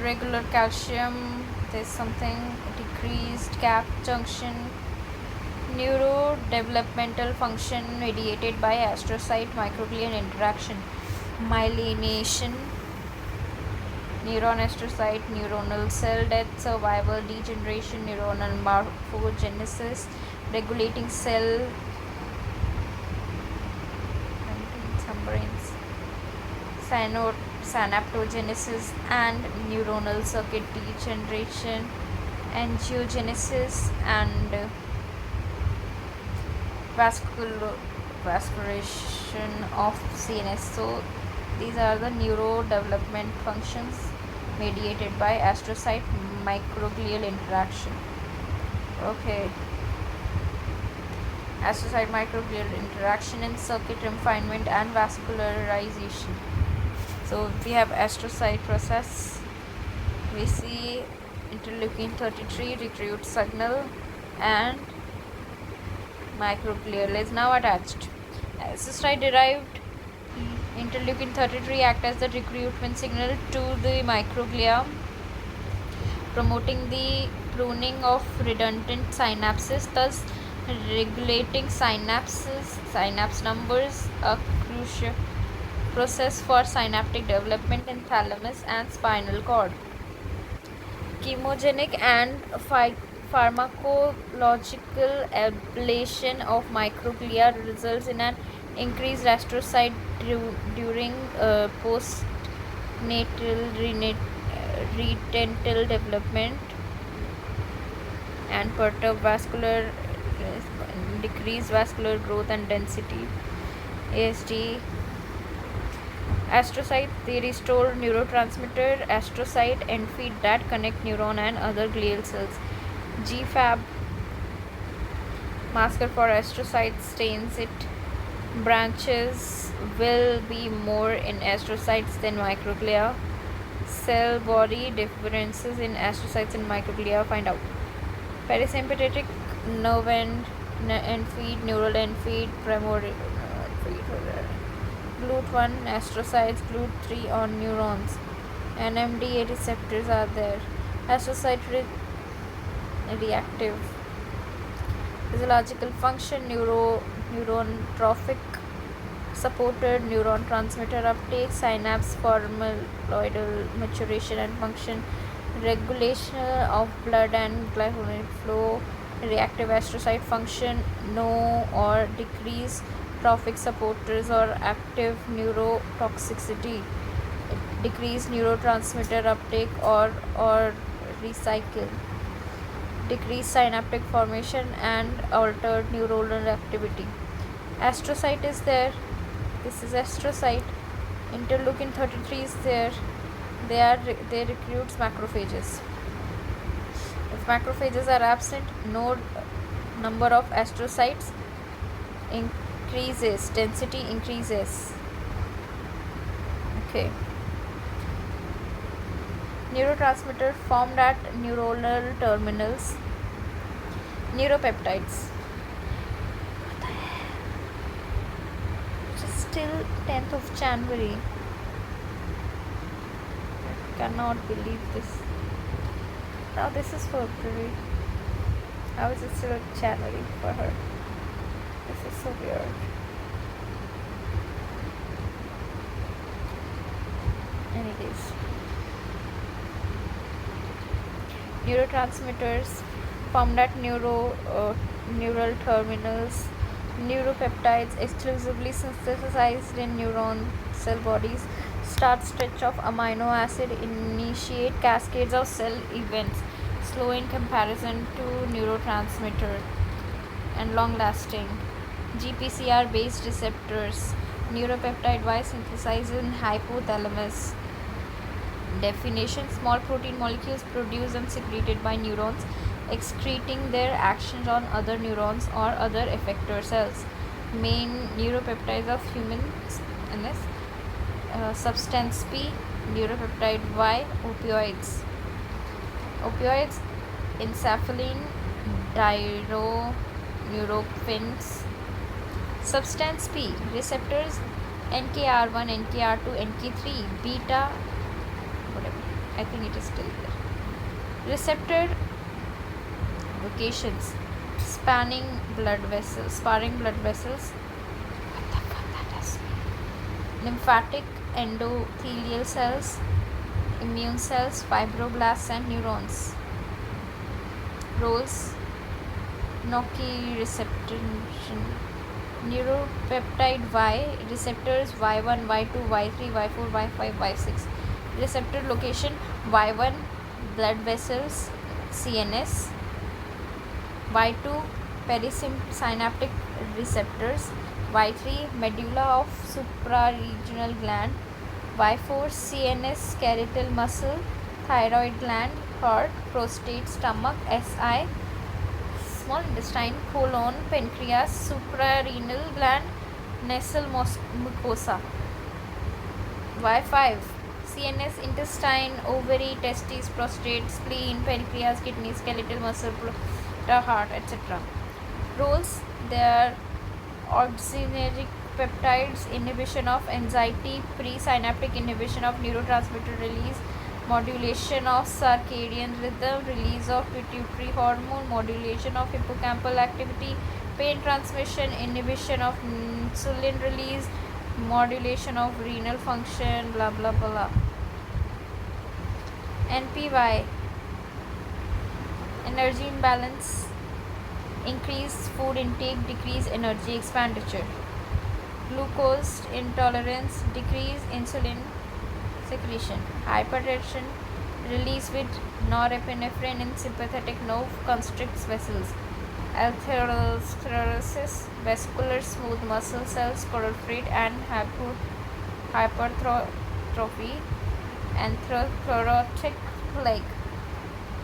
irregular calcium, there's something decreased gap junction, neurodevelopmental function mediated by astrocyte microglial interaction, myelination, neuron astrocyte, neuronal cell death, survival, degeneration, neuronal morphogenesis, regulating cell synaptogenesis and neuronal circuit degeneration, angiogenesis, and vascularization of CNS. So these are the neurodevelopment functions mediated by astrocyte microglial interaction. Okay. Astrocyte microglial interaction in circuit refinement and vascularization. So we have astrocyte process. We see interleukin 33 recruit signal and microglial is now attached. Astrocyte derived interleukin 33 act as the recruitment signal to the microglia, promoting the pruning of redundant synapses, thus regulating synapse numbers, a crucial process for synaptic development in thalamus and spinal cord. Chemogenic and pharmacological ablation of microglia results in an increased astrocyte during postnatal retinal development and perturb vascular decreased vascular growth and density. ASD astrocyte, they restore neurotransmitter astrocyte and feed that connect neuron and other glial cells. GFAB marker for astrocyte stains it. Branches will be more in astrocytes than microglia. Cell body differences in astrocytes and microglia find out. Parasympathetic nerve and feed, neural end feed, primordial feed, GLUT1 astrocytes, GLUT3 on neurons, NMDA receptors are there. Astrocyte reactive. Physiological function, neuron trophic, supported neuron transmitter uptake, synapse formaloidal maturation and function, regulation of blood and glycogen flow. Reactive astrocyte function, no or decrease trophic supporters or active neurotoxicity, decrease neurotransmitter uptake or recycle, decrease synaptic formation and altered neuronal activity. Astrocyte is there. This is astrocyte. Interleukin 33 is there. They recruits macrophages. If macrophages are absent, no number of astrocytes increases, density increases. Okay. Neurotransmitter formed at neuronal terminals. Neuropeptides. It's still 10th of January. I cannot believe this. Now this is February. How is it still January for her? This is so weird. Anyways, neurotransmitters formed at neural terminals. Neuropeptides exclusively synthesized in neuron cell bodies start stretch of amino acid, initiate cascades of cell events, slow in comparison to neurotransmitter, and long lasting. GPCR based receptors. Neuropeptide Y synthesized in hypothalamus. Definition: small protein molecules produced and secreted by neurons, excreting their actions on other neurons or other effector cells. Main neuropeptides of humans NS, substance P, neuropeptide Y, opioids. Opioids: encephalin, neuropins. Substance P receptors: NKR1, NKR2, NK3, beta, whatever. I think it is still there. Receptor locations: spanning blood vessels, sparring blood vessels. What the fuck that is? Lymphatic endothelial cells, immune cells, fibroblasts, and neurons. Roles: nociception, neuropeptide Y, receptors Y1, Y2, Y3, Y4, Y5, Y6. Receptor location: Y1 blood vessels, CNS. Y2 perisynaptic receptors. Y3 medulla of suprarenal gland. Y4 CNS, skeletal muscle, thyroid gland, heart, prostate, stomach, SI, small intestine, colon, pancreas, suprarenal gland, nasal mucosa. Y5 CNS, intestine, ovary, testes, prostate, spleen, pancreas, kidney, skeletal muscle, heart, etc. Roles: they are auxiliary peptides, inhibition of anxiety, presynaptic inhibition of neurotransmitter release, modulation of circadian rhythm, release of pituitary hormone, modulation of hippocampal activity, pain transmission, inhibition of insulin release, modulation of renal function, blah blah blah. NPY: energy imbalance, increase food intake, decrease energy expenditure. Glucose intolerance, decrease insulin secretion. Hypertension, release with norepinephrine in sympathetic nerve, constricts vessels. Atherosclerosis, vascular smooth muscle cells proliferate and hypertrophy. Atherosclerotic plaque.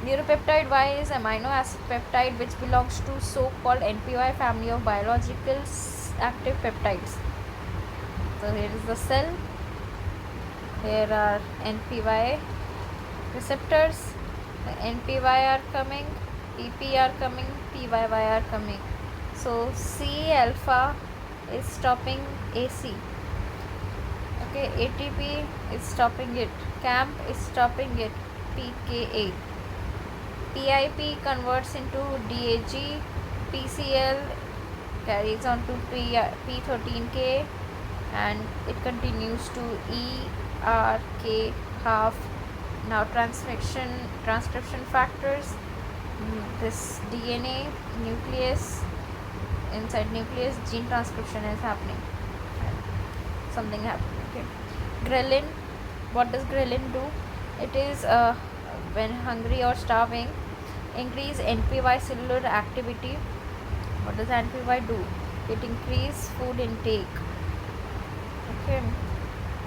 Neuropeptide Y is amino acid peptide which belongs to so-called NPY family of biological active peptides. So here is the cell. Here are NPY receptors. The NPY are coming, PP are coming, PYY are coming. So C alpha is stopping AC. Okay, ATP is stopping it. CAMP is stopping it. pKa. PIP converts into DAG. PCL carries on to P13K and it continues to ERK half. Now transcription factors. This DNA nucleus, inside nucleus gene transcription is happening. Something happening. Okay. Ghrelin. What does ghrelin do? It is when hungry or starving, increase NPY cellular activity. What does NPY do? It increases food intake, okay,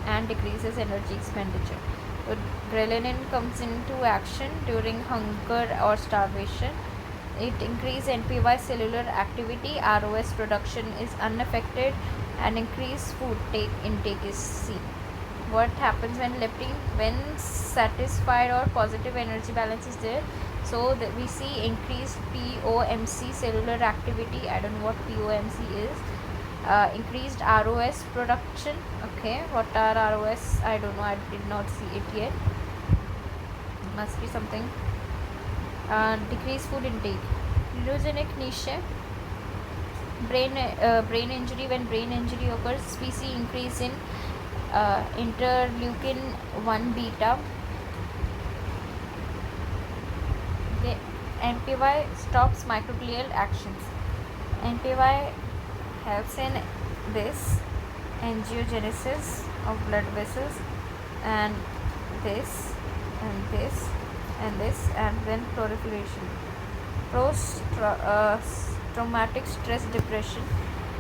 and decreases energy expenditure. So ghrelin comes into action during hunger or starvation. It increases NPY cellular activity. ROS production is unaffected and increased food intake is seen. What happens when leptin, when satisfied or positive energy balance is there? So that we see increased POMC cellular activity. I don't know what POMC is. Increased ROS production. Okay, what are ROS? I don't know. I did not see it yet. Must be something. Decreased food intake. Neurogenic niche. Brain injury. When brain injury occurs, we see increase in interleukin 1 beta. Okay. NPY stops microglial actions. NPY helps in this angiogenesis of blood vessels and this and this and this and then proliferation. Post-traumatic stress depression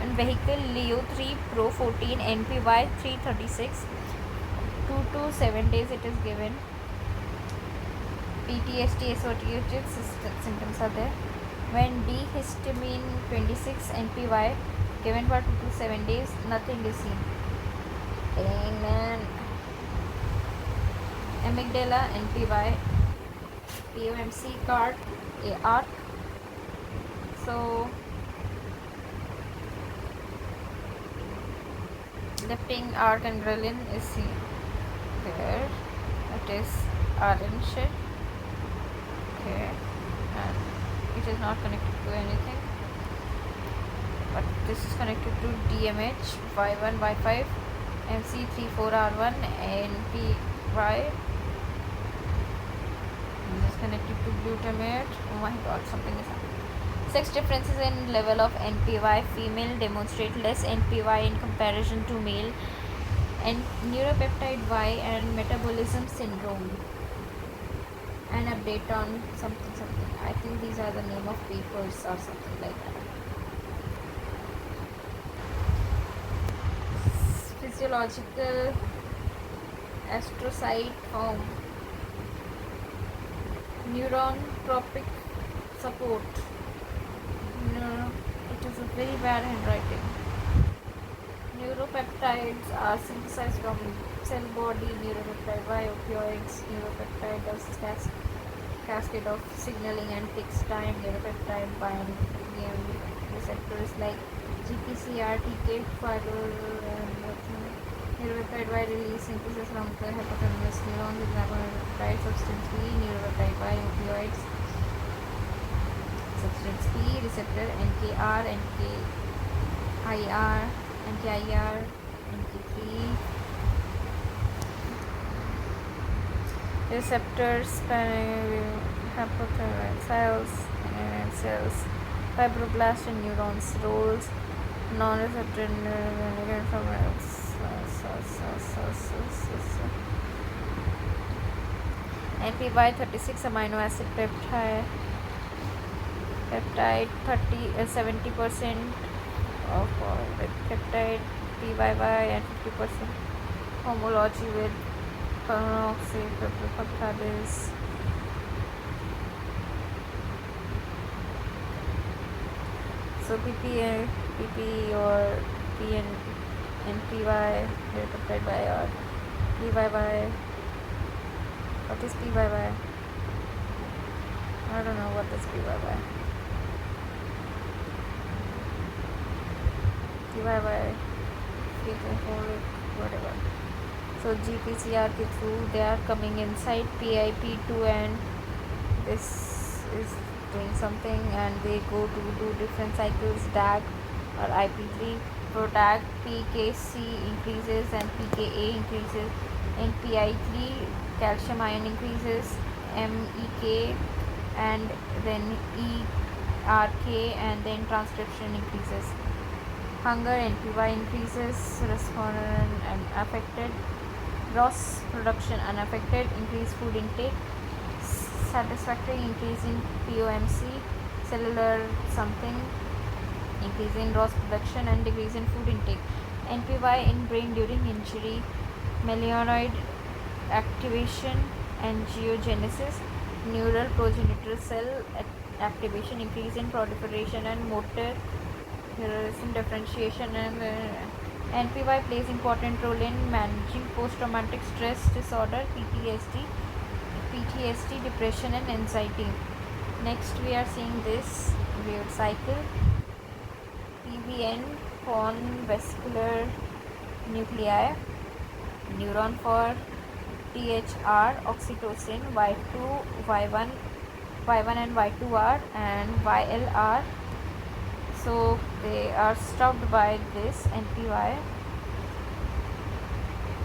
and vehicle Leo 3 Pro 14 NPY 336 2 to 7 days it is given. PTSD associated symptoms are there. When D-histamine 26 NPY given for 2 to 7 days, nothing is seen. Amen. Amygdala NPY POMC card ARC. So leptin, arc and ghrelin is seen there. It is RN shell. Okay, and it is not connected to anything, but this is connected to DMH Y1 Y5 MC34R1 NPY. This is connected to glutamate. Oh my god, something is happening. Sex differences in level of NPY. Female demonstrate less NPY in comparison to male. And neuropeptide Y and metabolism syndrome. An update on something. I think these are the name of papers or something like that. Physiological astrocyte form. Neuron tropic support. No, it is a very bad handwriting. Neuropeptides are synthesized from cell body. Neuropeptide Y opioids. Neuropeptide does cascade of signaling and takes time. Neuropeptide bind receptors like GPCR, TK, neuropeptide Y release synthesis from the hypothalamus neuron with neuropeptide substance P, neuropeptide Y opioids, substance P, receptor NKR, NKIR, NK3, receptors, hypothalamus cells, fibroblast and neurons, roles, non-receptor neuron from NPY 36 amino acid peptide 70% of peptide PYY and 50% homology with peroxypeptidase. So PP or PN NPY peptide Y or PYY. What is PYY? I don't know what is PYY. PYY, whatever. So GPCR ke through they are coming inside PIP2 and this is doing something and they go to do different cycles. DAG or IP3 protag PKC increases and PKA increases. In PI3 calcium ion increases, MEK and then ERK and then transcription increases. Hunger NPY increases, respondent unaffected, gross production unaffected, increased food intake, satisfactory increase in POMC, cellular something, increase in gross production and decrease in food intake. NPY in brain during injury, myeloid activation, angiogenesis, neural progenitor cell activation, increase in proliferation and motor differentiation. And NPY plays important role in managing post-traumatic stress disorder, PTSD, depression and anxiety. Next we are seeing this weird cycle. PVN convascular nuclei, neuron for THR, oxytocin, Y2, Y1 and Y2R and YLR. So they are stopped by this NPY.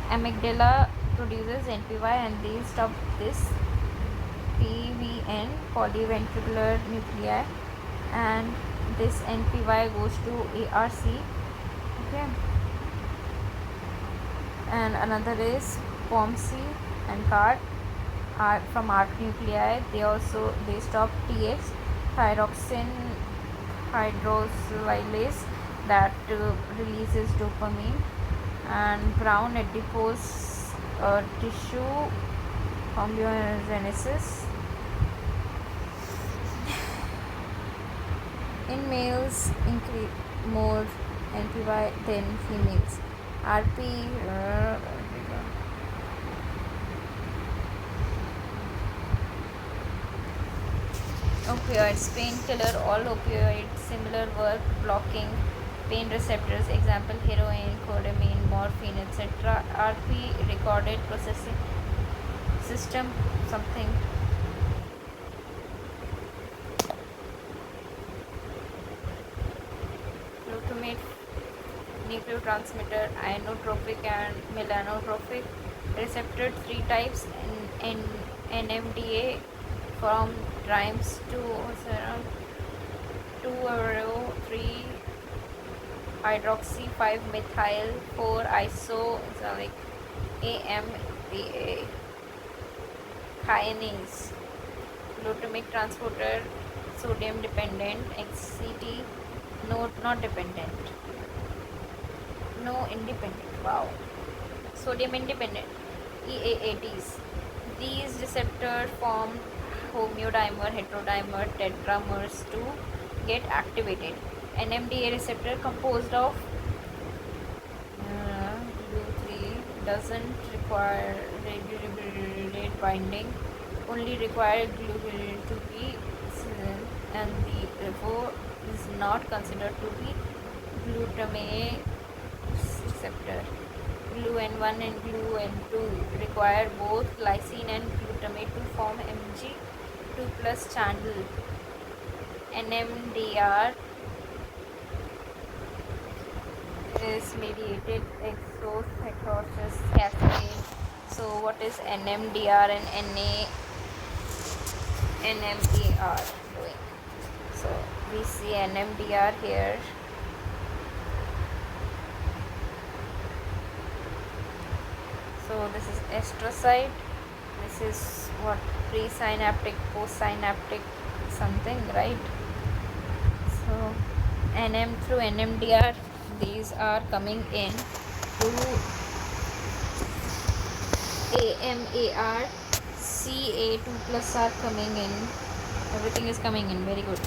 Amygdala produces NPY and they stop this PVN polyventricular nuclei and this NPY goes to ARC. Okay, and another is POMC and CART from ARC nuclei. They stop TH thyroxine hydrolase that releases dopamine and brown adipose tissue homeogenesis. In males, increase more NPY than females. RP opioids, painkiller, all opioids, similar work, blocking pain receptors, example heroin, codeine, morphine, etc. RP recorded processing system something. Glutamate nucleotransmitter ionotropic and melanotropic receptor, three types, in NMDA from trimes to 2 3 hydroxy 5 methyl 4 isoxalic AMPA kinase. Glutamate transporter sodium dependent, XCT not dependent, no independent, wow, sodium independent, EAATs. These receptors form homodimer heterodimer tetramers to get activated. NMDA receptor composed of U3 doesn't require regular binding, only require glutamate to be seen, and therefore is not considered to be glutamate receptor. GLUN1 and GLUN2 require both glycine and glutamate to form Mg2 plus channel. NMDR is mediated exocytosis cascade. So what is NMDR and NMAR doing? So we see NMDR here. So this is astrocyte. This is what, presynaptic, postsynaptic something, right? So NM through NMDR, these are coming in to AMAR, CA2 plus are coming in. Everything is coming in. Very good.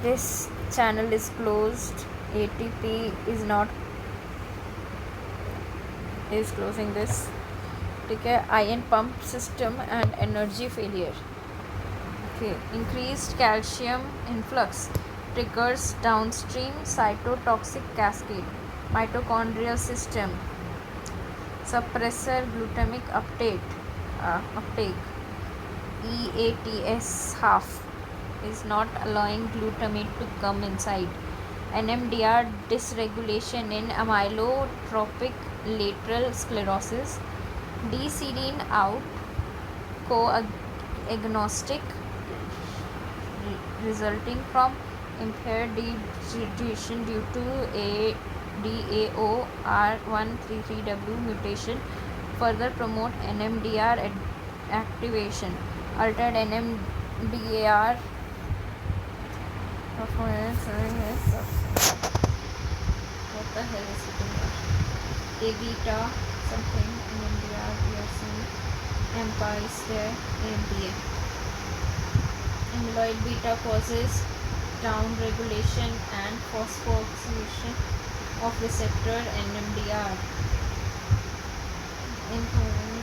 This channel is closed. ATP is closing this. Okay, ion pump system and energy failure. Okay, increased calcium influx triggers downstream cytotoxic cascade. Mitochondrial system suppressor glutamic uptake. EATS half is not allowing glutamate to come inside. NMDR dysregulation in amylotropic lateral sclerosis. D-serine out co-agnostic resulting from impaired digestion due to a DAO-R133W mutation further promote NMDR activation. Altered NMDAR performance. What the hell is it in there? A beta something, NMDR we are seeing. AMPA is there, AMPA. Amyloid beta causes down regulation and phosphorylation of receptor NMDR. In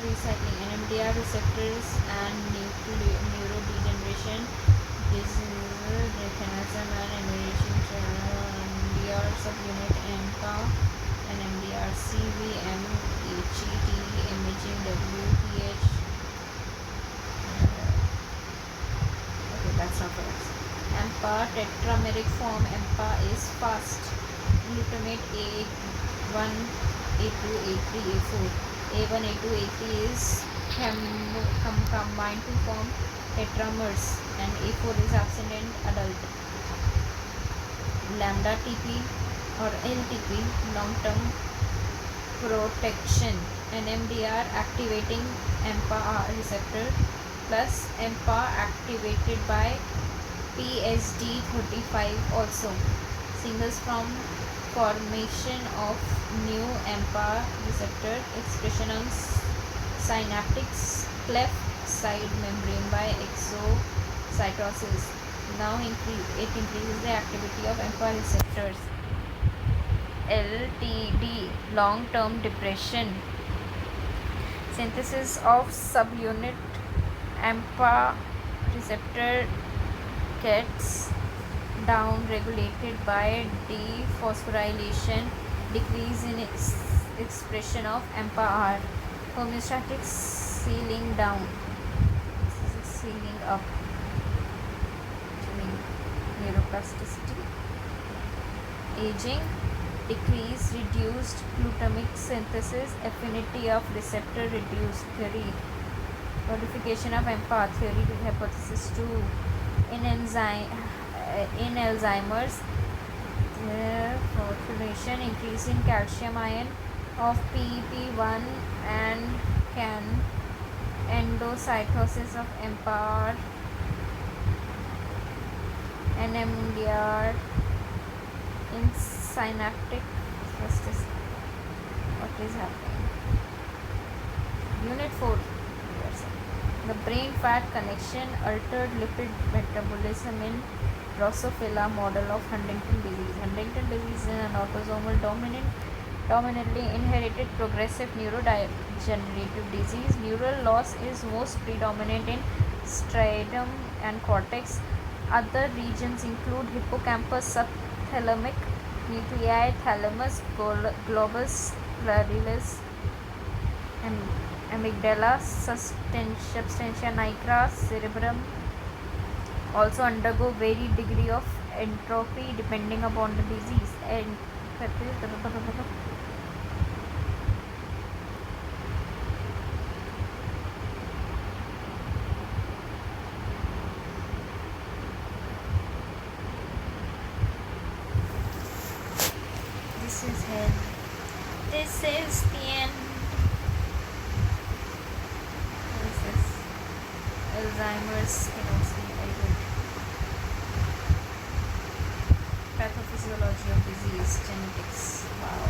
recycling NMDR receptors and neurodegeneration, disease, mechanism and innervation NMDR subunit AMPA, NMDR CVM, HET, imaging WPH. Okay, that's not for us. AMPA tetrameric form AMPA is fast. Glutamate A1, A2, A3, A4. A1, A2, A3 is combined to form tetramers, and A4 is absent in adult. Lambda TP or LTP, long-term protection. NMDR activating AMPA receptor plus AMPA activated by PSD35 also signals from formation of new AMPA receptor expression on synaptic cleft side membrane by exocytosis. Now it increases the activity of AMPA receptors. LTD, long-term depression. Synthesis of subunit AMPA receptor gets down regulated by dephosphorylation, decrease in expression of AMPA-R. Homeostatic sealing down. This is sealing up. Neuroplasticity. Aging, decrease, reduced glutamic synthesis, affinity of receptor reduced. Theory, modification of EMPA. Theory, hypothesis 2. In Alzheimer's, formation, increase in calcium ion of pt1 and can endocytosis of EMPA, NMDR in synaptic. What is happening? Unit 4. The brain fat connection, altered lipid metabolism in Drosophila model of Huntington disease. Huntington disease is an autosomal dominantly inherited progressive neurodegenerative disease. Neural loss is most predominant in striatum and cortex. Other regions include hippocampus, subthalamic nuclei, thalamus, globus plurilis, amygdala, substantia nigra, cerebrum also undergo varied degree of entropy depending upon the disease. This is hell. This is the end. What is this? Alzheimer's. Very good. Pathophysiology of disease, genetics. Wow.